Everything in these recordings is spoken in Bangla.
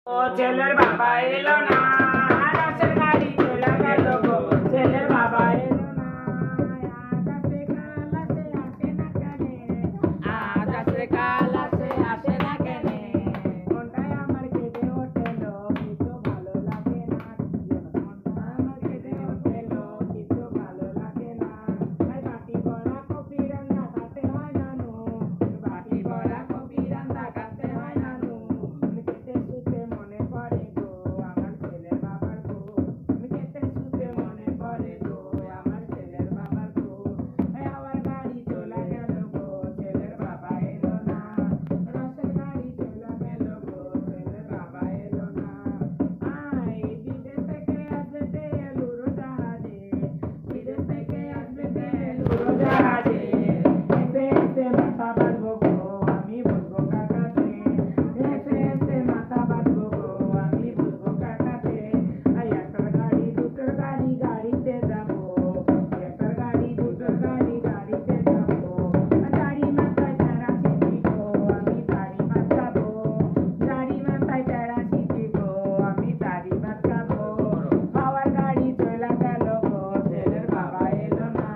ও ছেলের বাবা এলো না, আকাশের গাড়ি চলে গেল গো, ছেলের বাবা এলো না, আকাশে কাল আসে আসে না কেনে, আকাশে কাল আসে আসে না কেনে, মনটাই আমার কেঁদে ওঠেলো, কিছু ভালো লাগে না, মনটা আমার কেঁদে ওঠেলো, কিছু ভালো লাগে না, আর বাটি ভরা কপি রান্না খাতে হয় নানু, বাটি ভরা কপি রান্না খাতে হয় নানু, খেতে শুতে মনে পড়ে গো আমার ছেলের বাবার গো, খেতে শুতে মনে পড়ে গো আমার ছেলের বাবার গো, আমার গাড়ি চলে গেল গো, ছেলের বাবা এলো না, রসের গাড়ি চলে গেল গো, ছেলের বাবা এলো না, আয় বিদেশ থেকে আসবে তেল উড়োজাহাজে, বিদেশ থেকে আসবে তেল উড়োজাহাজে, এসে এসে মাথা বাঁধবো গো আমি বলবো কাকাতে, এসে এসে মাথা বাঁধবো গো আমি বলবো কাকাতে, একটার গাড়ি দুটোর গাড়ি গাড়িতে যাবো, একটার গাড়ি দুটোর গাড়ি গাড়িতে যাবো, গাড়ি মাথায় তেরা সিটি গো আমি তারি মাথাবো, গাড়ি মাথায় তেরা সিটি গো আমি তারি মাথাবো, বাবার গাড়ি চলে গেল গো, ছেলের বাবা এলো না,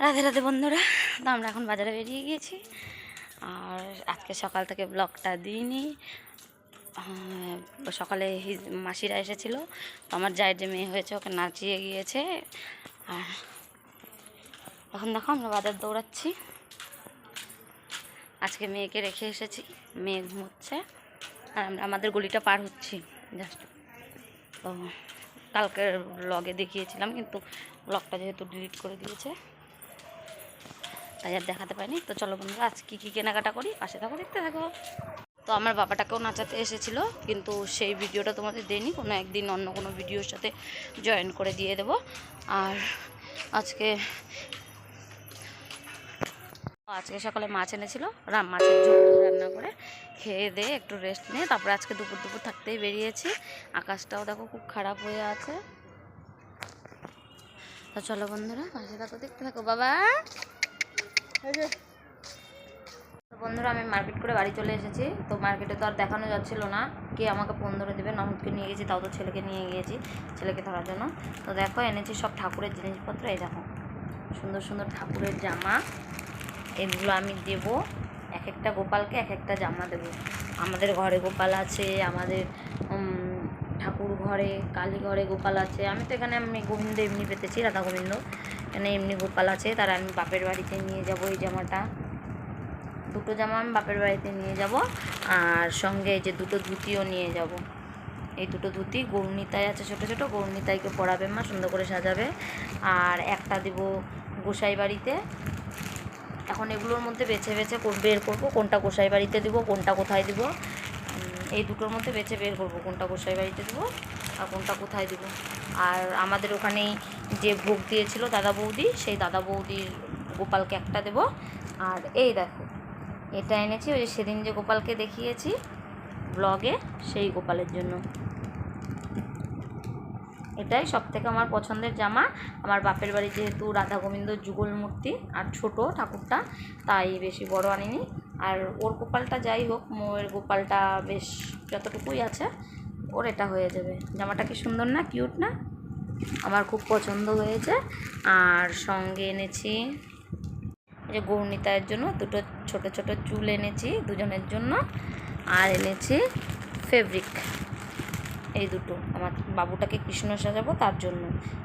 রাধে রাধে বন্ধুরা, তো আমরা এখন বাজারে বেরিয়ে গিয়েছি। আর আজকে সকাল থেকে ব্লগটা দিইনি। সকালে মাসিরা এসেছিলো, তো আমার যাই যে মেয়ে হয়েছে ওকে নাচিয়ে গিয়েছে। আর এখন দেখো আমরা বাজার দৌড়াচ্ছি। আজকে মেয়েকে রেখে এসেছি, মেয়ে ঘুমোচ্ছে আর আমরা আমাদের গলিটা পার হচ্ছি জাস্ট। তো কালকের ব্লগে দেখিয়েছিলাম, কিন্তু ব্লগটা যেহেতু ডিলিট করে দিয়েছে তাই আর দেখাতে পারিনি। তো চলো বন্ধুরা, আজ কী কী কেনাকাটা করি পাশে থাকো, দেখতে থাকো। তো আমার বাবাটাকেও নাচাতে এসেছিল, কিন্তু সেই ভিডিওটা তোমাদের দেয়নি, কোনো একদিন অন্য কোনো ভিডিওর সাথে জয়েন করে দিয়ে দেব। আর আজকে সকালে মাছ এনেছিল, মাছের ঝোল রান্না করে খেয়ে দিয়ে একটু রেস্ট নিয়ে তারপরে আজকে দুপুর থাকতেই বেরিয়েছি। আকাশটাও দেখো খুব খারাপ হয়ে আছে। তো চলো বন্ধুরা, পাশে থাকো, দেখতে থাকো। বাবা বন্ধুরা, আমি মার্কেট করে বাড়ি চলে এসেছি। তো মার্কেটে তো আর দেখানো যাচ্ছিল না, কে আমাকে ফোন ধরে দেবে। নহদকে নিয়ে গেছি, তাও তো ছেলেকে নিয়ে গিয়েছি ছেলেকে ধরার জন্য। তো দেখো এনেছি সব ঠাকুরের জিনিসপত্র। এই দেখো সুন্দর সুন্দর ঠাকুরের জামা, এগুলো আমি দেব এক একটা গোপালকে, এক একটা জামা দেব। আমাদের ঘরে গোপাল আছে, আমাদের ঠাকুর ঘরে কালী ঘরে গোপাল আছে। আমি তো এখানে গোবিন্দ এমনি পেতেছি, রাধা গোবিন্দ, এখানে এমনি গোপাল আছে। তারা আমি বাপের বাড়িতে নিয়ে যাব। এই জামাটা, দুটো জামা আমি বাপের বাড়িতে নিয়ে যাব। আর সঙ্গে এই যে দুটো ধুতিও নিয়ে যাব। এই দুটো ধুতি গৌরনিতাই আছে, ছোটো ছোটো গৌরনিতাইকে পরাবে মা, সুন্দর করে সাজাবে। আর একটা দেব গোসাই বাড়িতে। এখন এগুলোর মধ্যে বেছে বেছে বের করবো কোনটা গোসাই বাড়িতে দেবো, কোনটা কোথায় দেবো। এই দুটোর মধ্যে বেছে বের করবো কোনটা গোসাই বাড়িতে দেবো আর কোনটা কোথায় দেবো। আর আমাদের ওখানেই যে ভোগ দিয়েছিল দাদা বৌদি, সেই দাদা বৌদির গোপালকে একটা দেবো। আর এই দেখো এটা এনেছি, ওই সেদিন যে গোপালকে দেখিয়েছি ব্লগে, সেই গোপালের জন্য। এটাই সব থেকে আমার পছন্দের জামা। আমার বাপের বাড়ি যেহেতু রাধা গোবিন্দ যুগল মূর্তি আর ছোট ঠাকুরটা, তাই বেশি বড় আনিনি। আর ওর গোপালটা যাই হোক, মোয়ের গোপালটা বেশ যতটুকুই আছে ওর এটা হয়ে যাবে। জামাটা কি সুন্দর না, কিউট না? আমার খুব পছন্দ হয়েছে। আর সঙ্গে এনেছি যে গৌরনিতায়ের জন্য দুটো ছোট ছোট চুল এনেছি দুজনের জন্য। আর এনেছি ফেব্রিক, এই দুটো। আমার বাবুটাকে কৃষ্ণ সাজাবো তার জন্য,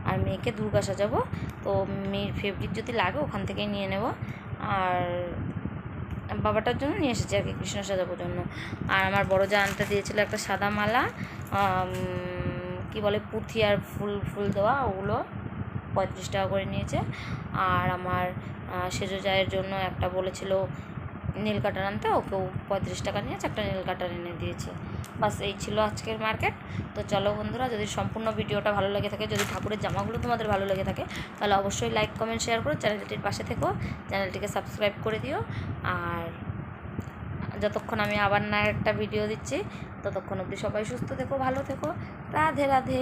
আর মেয়েকে দুর্গা সাজাবো। তো মেয়ের ফেব্রিক যদি লাগে ওখান থেকেই নিয়ে নেব। আর বাবাটার জন্য নিয়ে এসেছি আর কি, কৃষ্ণ সাজাবোর জন্য। আর আমার বড় যা আনতে দিয়েছিল একটা সাদা মালা, কি বলে পুঁথি আর ফুল ফুল দেওয়া, ওগুলো 35 টাকা করে নিয়েছে। আর আমার সেজো জায়ের জন্য একটা বলেছিল নীল কাটার আনতে, ওকেও 35 টাকা নিয়েছে, একটা নীল কাটার এনে দিয়েছে। বাস এই ছিল আজকের মার্কেট। তো চলো বন্ধুরা, যদি সম্পূর্ণ ভিডিওটা ভালো লেগে থাকে, যদি ঠাকুরের জামাগুলো তোমাদের ভালো লেগে থাকে, তাহলে অবশ্যই লাইক কমেন্ট শেয়ার করো, চ্যানেলটির পাশে থেকো, চ্যানেলটিকে সাবস্ক্রাইব করে দিও। আর যতক্ষণ আমি আবার না একটা ভিডিও দিচ্ছি, ততক্ষণ অবধি সবাই সুস্থ থেকো, ভালো থেকো। রাধে রাধে।